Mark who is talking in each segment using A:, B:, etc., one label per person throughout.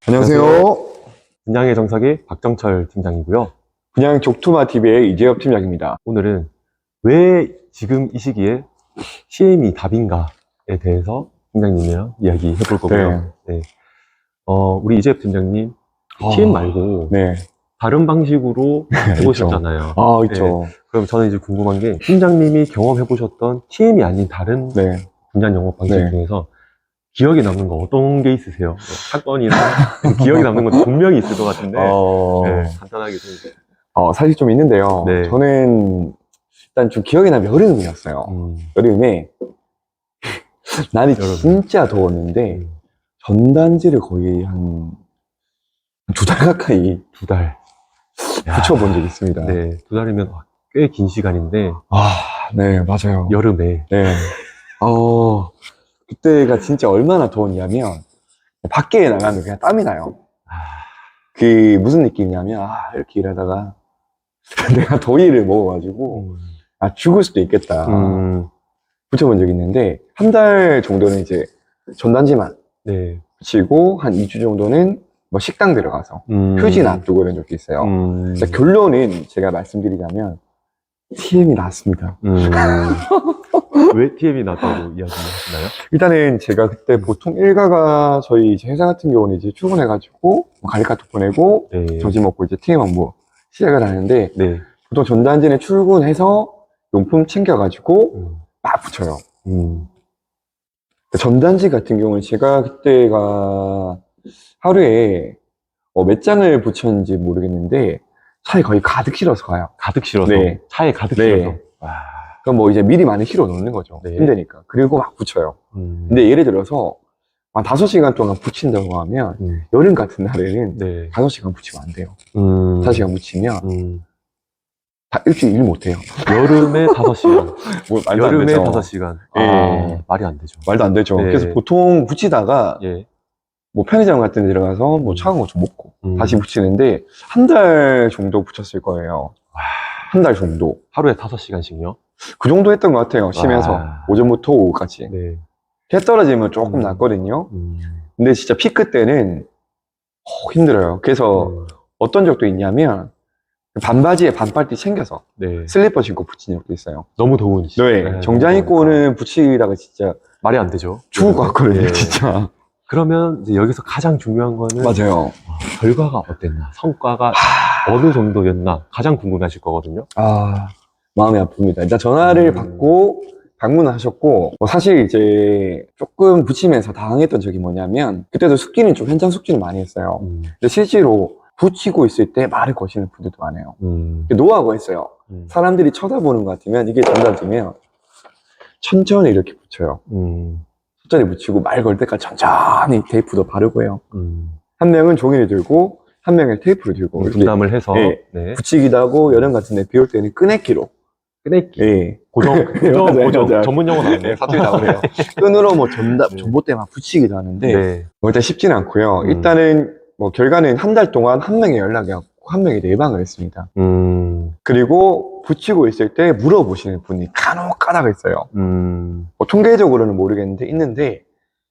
A: 안녕하세요.
B: 분양의 정석의 박정철 팀장이고요.
A: 분양 족투마TV의 이재엽 팀장입니다.
B: 오늘은 왜 지금 이 시기에 TM이 답인가에 대해서 팀장님이랑 이야기 해볼 거고요. 네. 우리 이재엽 팀장님, TM 말고
A: 네.
B: 다른 방식으로 해보셨잖아요.
A: 있죠.
B: 네. 그럼 저는 이제 궁금한 게 팀장님이 경험해보셨던 TM이 아닌 다른 분양 영업 방식 중에서 기억에 남는 거 어떤 게 있으세요? 뭐 사건이나 기억에 남는 건 분명히 있을 것 같은데 간단하게 좀.
A: 사실 좀 있는데요.
B: 네.
A: 저는 일단 좀 기억에 남는 여름이었어요. 여름에 날이 진짜 더웠는데 전단지를 거의 한 2달 가까이
B: 2달
A: 붙여본 적이 있습니다.
B: 네, 2달이면 꽤 긴 시간인데.
A: 네, 맞아요.
B: 여름에.
A: 네. 그때가 진짜 얼마나 더웠냐면 밖에 나가면 그냥 땀이 나요. 그 무슨 느낌이냐면 이렇게 일하다가 내가 더위를 먹어가지고 죽을 수도 있겠다 붙여본 적이 있는데, 한 달 정도는 이제 전단지만 붙이고 한 2주 정도는 뭐 식당 들어가서 표지 놔두고 이런 적도 있어요. 결론은 제가 말씀드리자면 TM이 낫습니다.
B: 왜 TM이 낫다고 이야기하시나요?
A: 일단은 제가 그때 보통 일가가 저희 이제 회사 같은 경우는 이제 출근해가지고 갈리카톡 보내고 점심 먹고 이제 TM 업무 시작을 하는데, 보통 전단지는 출근해서 용품 챙겨가지고 막 붙여요. 전단지 같은 경우는 제가 그때가 하루에 몇 장을 붙였는지 모르겠는데 차에 거의 가득 실어서 가요.
B: 가득 실어서? 차에 가득 실어서?
A: 그럼 뭐 이제 미리 많이 실어 놓는 거죠. 힘드니까. 그리고 막 붙여요. 근데 예를 들어서 한 5시간 동안 붙인다고 하면 여름 같은 날에는 5시간 붙이면 안 돼요. 5시간 붙이면 다 일주일 일 못 해요.
B: 여름에 5시간. 여름에 5시간. 말이 안 되죠.
A: 말도 안 되죠. 그래서 보통 붙이다가 뭐 편의점 같은 데 들어가서 뭐 차가운 거 좀 먹고 다시 붙이는데 한 달 정도 붙였을 거예요. 한 달 정도.
B: 하루에 5시간씩요?
A: 그 정도 했던 것 같아요. 쉬면서 오전부터 오후까지. 해 떨어지면 조금 낫거든요. 근데 진짜 피크 때는 힘들어요. 그래서 어떤 적도 있냐면 반바지에 반팔티 챙겨서 슬리퍼 신고 붙인 적도 있어요.
B: 너무 더운 시간.
A: 정장 입고는 붙이다가 진짜
B: 말이 안 되죠.
A: 죽을 것 같거든요, 진짜.
B: 그러면 이제 여기서 가장 중요한 거는
A: 맞아요.
B: 결과가 어땠나, 성과가 어느 정도였나 가장 궁금해하실 거거든요.
A: 마음이 아픕니다. 일단 전화를 받고 방문을 하셨고, 사실 이제 조금 붙이면서 당황했던 적이 뭐냐면, 그때도 숙기는 좀 현장 숙지를 많이 했어요. 근데 실제로 붙이고 있을 때 말을 거시는 분들도 많아요. 노하우가 있어요. 사람들이 쳐다보는 것 같으면 이게 전단지면 천천히 이렇게 붙여요. 천천히 붙이고 말 걸 때까지 천천히 테이프도 바르고요. 한 명은 종이를 들고 한 명은 테이프를 들고
B: 분담을 해서
A: 붙이기도 하고, 여름 같은 데 비 올 때는 끄내기로.
B: 끄내기. 고정, 전문 용어 나왔네.
A: 사투리 나오네요. 끈으로 뭐 전봇대 막 붙이기도 하는데 일단 쉽지는 않고요. 일단은 뭐 결과는 한 달 동안 한 명이 연락이 왔고 한 명이 내방을 했습니다. 그리고 붙이고 있을 때 물어보시는 분이 간혹 가다가 있어요. 뭐 통계적으로는 모르겠는데 있는데,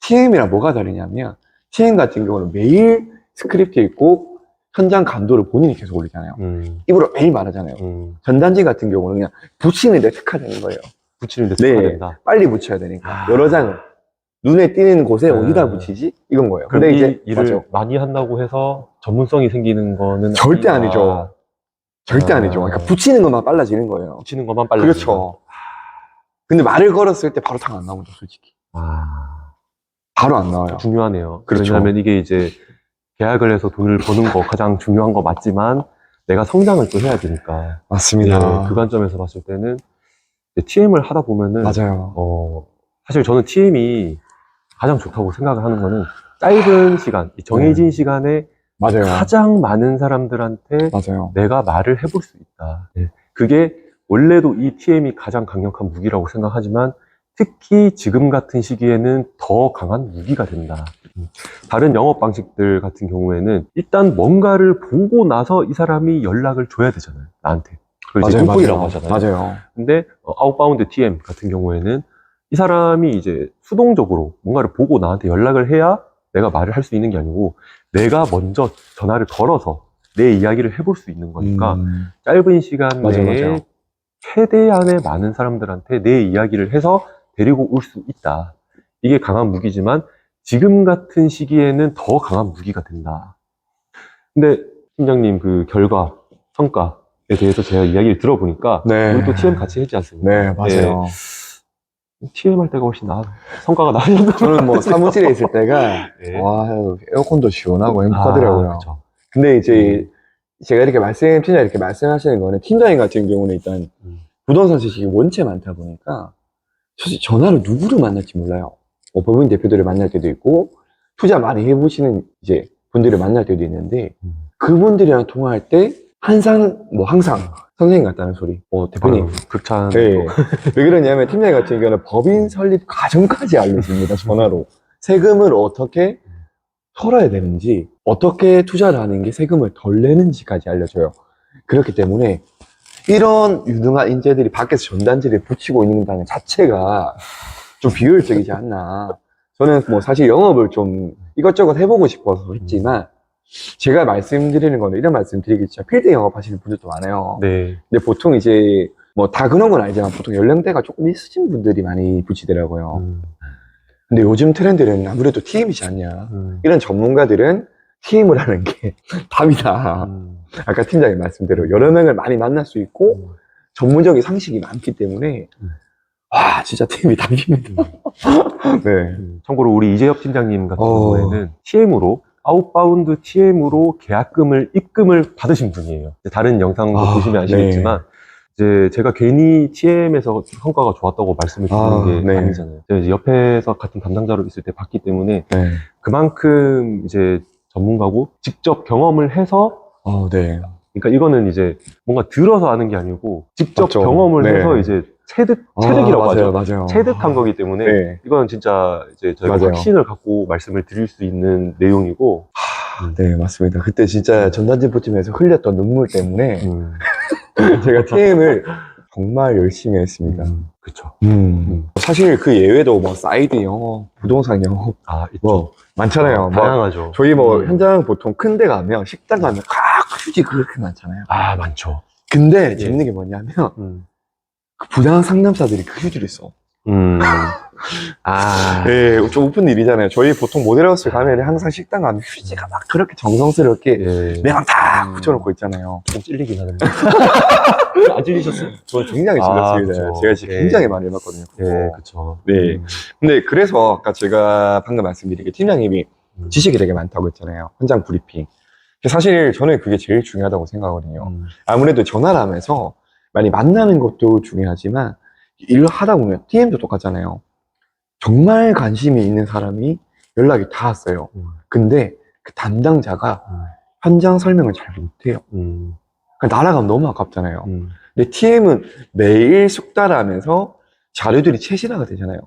A: TM이랑 뭐가 다르냐면 TM 같은 경우는 매일 스크립트 읽고 현장 감도를 본인이 계속 올리잖아요. 입으로 매일 말하잖아요. 전단지 같은 경우는 그냥 붙이는데 특화되는 거예요.
B: 붙이는데 특화된다.
A: 빨리 붙여야 되니까 여러 장을 눈에 띄는 곳에 어디다 붙이지? 이건 거예요.
B: 근데 이제 일을 많이 한다고 해서 전문성이 생기는 거는
A: 절대 아니죠. 절대 아니죠. 그러니까 붙이는 것만 빨라지는 거예요.
B: 붙이는 것만 빨라지는
A: 그렇죠. 근데 말을 걸었을 때 바로 당 안 나오죠, 솔직히. 바로 안 나와요.
B: 중요하네요.
A: 그렇죠.
B: 왜냐하면 이게 이제 계약을 해서 돈을 버는 거 가장 중요한 거 맞지만 내가 성장을 또 해야 되니까.
A: 맞습니다.
B: 그 관점에서 봤을 때는 TM을 하다 보면은
A: 맞아요.
B: 사실 저는 TM이 가장 좋다고 생각을 하는 거는 짧은 시간, 정해진 시간에 가장 많은 사람들한테 내가 말을 해볼 수 있다. 그게 원래도 이 TM이 가장 강력한 무기라고 생각하지만 특히 지금 같은 시기에는 더 강한 무기가 된다. 다른 영업 방식들 같은 경우에는 일단 뭔가를 보고 나서 이 사람이 연락을 줘야 되잖아요, 나한테. 그걸 이제 톡이라고 하잖아요. 근데 아웃바운드 TM 같은 경우에는 이 사람이 이제 수동적으로 뭔가를 보고 나한테 연락을 해야 내가 말을 할 수 있는 게 아니고 내가 먼저 전화를 걸어서 내 이야기를 해볼 수 있는 거니까 짧은 시간 내에 최대한의 많은 사람들한테 내 이야기를 해서 데리고 올 수 있다. 이게 강한 무기지만 지금 같은 시기에는 더 강한 무기가 된다. 근데 팀장님 그 결과, 성과에 대해서 제가 이야기를 들어보니까 우리 또 TM 같이 했지 않습니까?
A: 네, 맞아요.
B: TM 할 때가 훨씬 성과가 나으셨나?
A: 저는 뭐 사무실에 있을 때가 와, 에어컨도 시원하고 행복하더라고요. 근데 이제 제가 팀장님 이렇게 말씀하시는 거는 팀장님 같은 경우는 일단 부동산 지식이 원체 많다 보니까 사실 전화를 누구를 만날지 몰라요. 뭐 법인 대표들을 만날 때도 있고 투자 많이 해보시는 이제 분들을 만날 때도 있는데 그분들이랑 통화할 때 항상 선생님 같다는 소리. 대표님.
B: 극찬.
A: 네. 왜 그러냐면 팀장님 같은 경우는 법인 설립 과정까지 알려줍니다. 전화로. 세금을 어떻게 털어야 되는지, 어떻게 투자를 하는 게 세금을 덜 내는지까지 알려줘요. 그렇기 때문에 이런 유능한 인재들이 밖에서 전단지를 붙이고 있는 자체가 좀 비효율적이지 않나. 저는 뭐 사실 영업을 좀 이것저것 해보고 싶어서 했지만 제가 말씀드리는 거는 이런 말씀 드리겠죠. 필드 영업 하시는 분들도 많아요.
B: 네.
A: 근데 보통 이제 뭐 다 그런 건 아니지만 보통 연령대가 조금 있으신 분들이 많이 붙이더라고요. 근데 요즘 트렌드는 아무래도 TM이지 않냐. 이런 전문가들은 TM을 하는 게 답이다. 아까 팀장님 말씀대로 여러 명을 많이 만날 수 있고 전문적인 상식이 많기 때문에 와 진짜 TM이 답입니다. 네.
B: 참고로 우리 이재엽 팀장님 같은 경우에는 TM으로 아웃바운드 TM으로 입금을 받으신 분이에요. 다른 영상도 보시면 아시겠지만 이제 제가 괜히 TM에서 성과가 좋았다고 말씀을 드리는 게 아니잖아요. 제가 이제 옆에서 같은 담당자로 있을 때 봤기 때문에 그만큼 이제 전문가고 직접 경험을 해서 그러니까 이거는 이제 뭔가 들어서 아는 게 아니고 직접 경험을 해서 이제 체득이라고 하죠.
A: 맞아요.
B: 체득한 거기 때문에 이거는 진짜 이제 저희가 확신을 갖고 말씀을 드릴 수 있는 내용이고.
A: 네, 맞습니다. 그때 진짜 전단지 붙이면서 흘렸던 눈물 때문에 제가 TM을 정말 열심히 했습니다.
B: 그쵸.
A: 사실 그 예외도 뭐 사이드 영업, 부동산 영업 뭐 많잖아요.
B: 다양하죠.
A: 저희 뭐 현장 보통 큰 데 가면 식당 가면 휴지 그렇게 많잖아요.
B: 많죠.
A: 근데 재밌는 게 뭐냐면 그 부당 상담사들이 그 휴지를 써. 네, 좀 웃픈 일이잖아요. 저희 보통 모델하우스 가면 항상 식당 가면 휴지가 막 그렇게 정성스럽게 매방 다 붙여놓고 있잖아요.
B: 좀 찔리긴 하는데. 안 찔리셨어요?
A: 저는 굉장히 찔렸습니다. 제가 지금 굉장히 많이 해봤거든요.
B: 네, 그쵸.
A: 네. 근데 그래서 아까 제가 방금 말씀드린 게 팀장님이 지식이 되게 많다고 했잖아요. 현장 브리핑. 사실 저는 그게 제일 중요하다고 생각하거든요. 아무래도 전화를 하면서 많이 만나는 것도 중요하지만 일을 하다 보면 TM도 똑같잖아요. 정말 관심이 있는 사람이 연락이 다 왔어요. 근데 그 담당자가 현장 설명을 잘 못해요. 그러니까 날아가면 너무 아깝잖아요. 근데 TM은 매일 숙달하면서 자료들이 체신화가 되잖아요.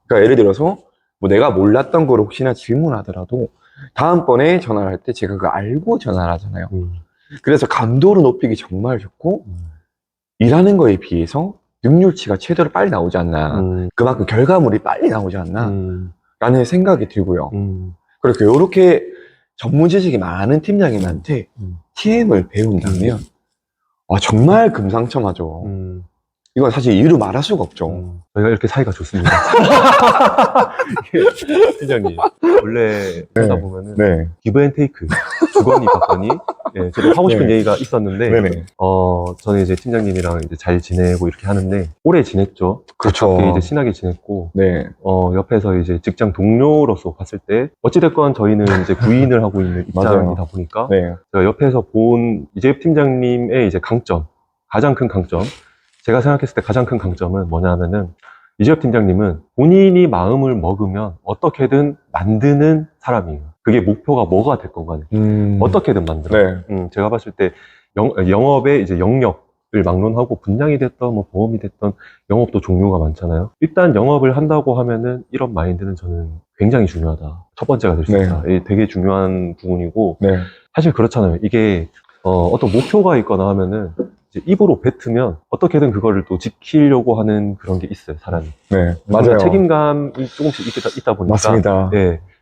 A: 그러니까 예를 들어서 뭐 내가 몰랐던 걸 혹시나 질문하더라도 다음번에 전화를 할 때 제가 그거 알고 전화를 하잖아요. 그래서 감도를 높이기 정말 좋고 일하는 거에 비해서 능률치가 최대로 빨리 나오지 않나. 그만큼 결과물이 빨리 나오지 않나. 라는 생각이 들고요. 그렇게 이렇게 전문 지식이 많은 팀장님한테 TM을 배운다면 정말 금상첨화죠. 이건 사실 이유로 말할 수가 없죠.
B: 저희가 이렇게 사이가 좋습니다. 팀장님, 원래 하다 보면은 기브 앤 테이크, 주거니 받거니, 저도 하고 싶은 얘기가 있었는데, 저는 이제 팀장님이랑 이제 잘 지내고 이렇게 하는데, 오래 지냈죠.
A: 그렇죠.
B: 이제 친하게 지냈고, 옆에서 이제 직장 동료로서 봤을 때, 어찌됐건 저희는 이제 구인을 하고 있는 입장이다 보니까, 제가 옆에서 본 이재엽 팀장님의 이제 강점, 가장 큰 강점, 제가 생각했을 때 가장 큰 강점은 뭐냐 하면은 이재엽 팀장님은 본인이 마음을 먹으면 어떻게든 만드는 사람이에요. 그게 목표가 뭐가 됐건 간에 어떻게든 만들어요. 제가 봤을 때 영업의 이제 영역을 막론하고 분양이 됐던 뭐 보험이 됐던 영업도 종류가 많잖아요. 일단 영업을 한다고 하면은 이런 마인드는 저는 굉장히 중요하다. 첫 번째가 될 수 있다. 이게 되게 중요한 부분이고 사실 그렇잖아요. 이게 어떤 목표가 있거나 하면은 이제 입으로 뱉으면 어떻게든 그거를 또 지키려고 하는 그런 게 있어요, 사람이.
A: 맞아요.
B: 책임감이 조금씩 있다 보니까.
A: 맞습니다.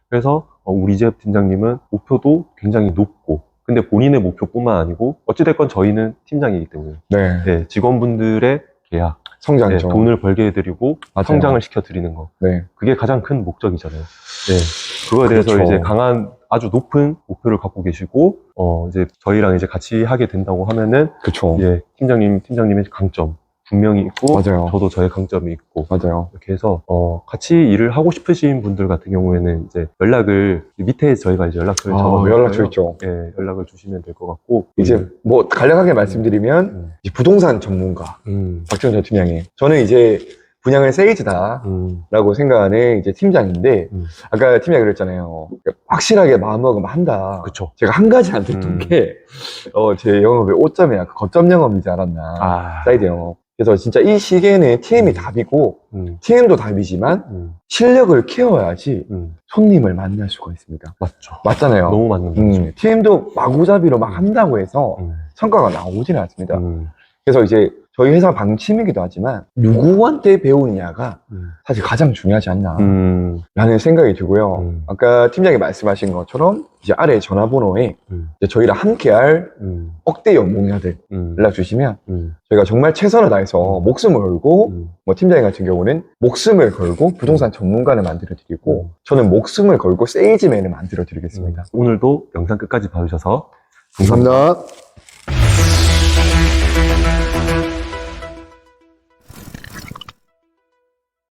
B: 그래서 우리 이재엽 팀장님은 목표도 굉장히 높고, 근데 본인의 목표뿐만 아니고 어찌됐건 저희는 팀장이기 때문에
A: 네.
B: 네, 직원분들의 계약,
A: 성장죠.
B: 네, 돈을 벌게 해드리고
A: 맞아요.
B: 성장을 시켜드리는 거.
A: 네.
B: 그게 가장 큰 목적이잖아요. 네. 그거에 대해서
A: 그렇죠.
B: 이제 강한 아주 높은 목표를 갖고 계시고, 이제 저희랑 이제 같이 하게 된다고 하면은,
A: 그쵸.
B: 이제 팀장님의 강점 분명히 있고,
A: 맞아요.
B: 저도 저의 강점이 있고,
A: 맞아요.
B: 이렇게 해서, 같이 일을 하고 싶으신 분들 같은 경우에는 이제 연락을, 밑에 저희가 이제 연락처를 적어놓을까요?
A: 연락처 있죠.
B: 예, 연락을 주시면 될 것 같고.
A: 이제 뭐 간략하게 말씀드리면 이제 부동산 전문가 박정현 팀장님. 저는 이제 분양을 세이즈다라고 생각하는 이제 팀장인데 아까 팀장이 그랬잖아요. 확실하게 마음먹으면 한다.
B: 그쵸.
A: 제가 한 가지 안 됐던 게 제 영업의 5점이 약간 거점 영업이지 않았나. 사이드 영업. 그래서 진짜 이 시기에는 TM이 답이고 TM도 답이지만 실력을 키워야지 손님을 만날 수가 있습니다.
B: 맞죠.
A: 맞잖아요.
B: 너무 맞는 말이죠.
A: TM도 마구잡이로 막 한다고 해서 성과가 나오지는 않습니다. 그래서 이제 저희 회사 방침이기도 하지만 누구한테 배우느냐가 사실 가장 중요하지 않나 라는 생각이 들고요. 아까 팀장이 말씀하신 것처럼 이제 아래 전화번호에 이제 저희랑 함께할 억대 연봉자들 연락 주시면 저희가 정말 최선을 다해서 목숨을 걸고 뭐 팀장님 같은 경우는 목숨을 걸고 부동산 전문가를 만들어 드리고 저는 목숨을 걸고 세일즈맨을 만들어 드리겠습니다.
B: 오늘도 영상 끝까지 봐주셔서
A: 감사합니다.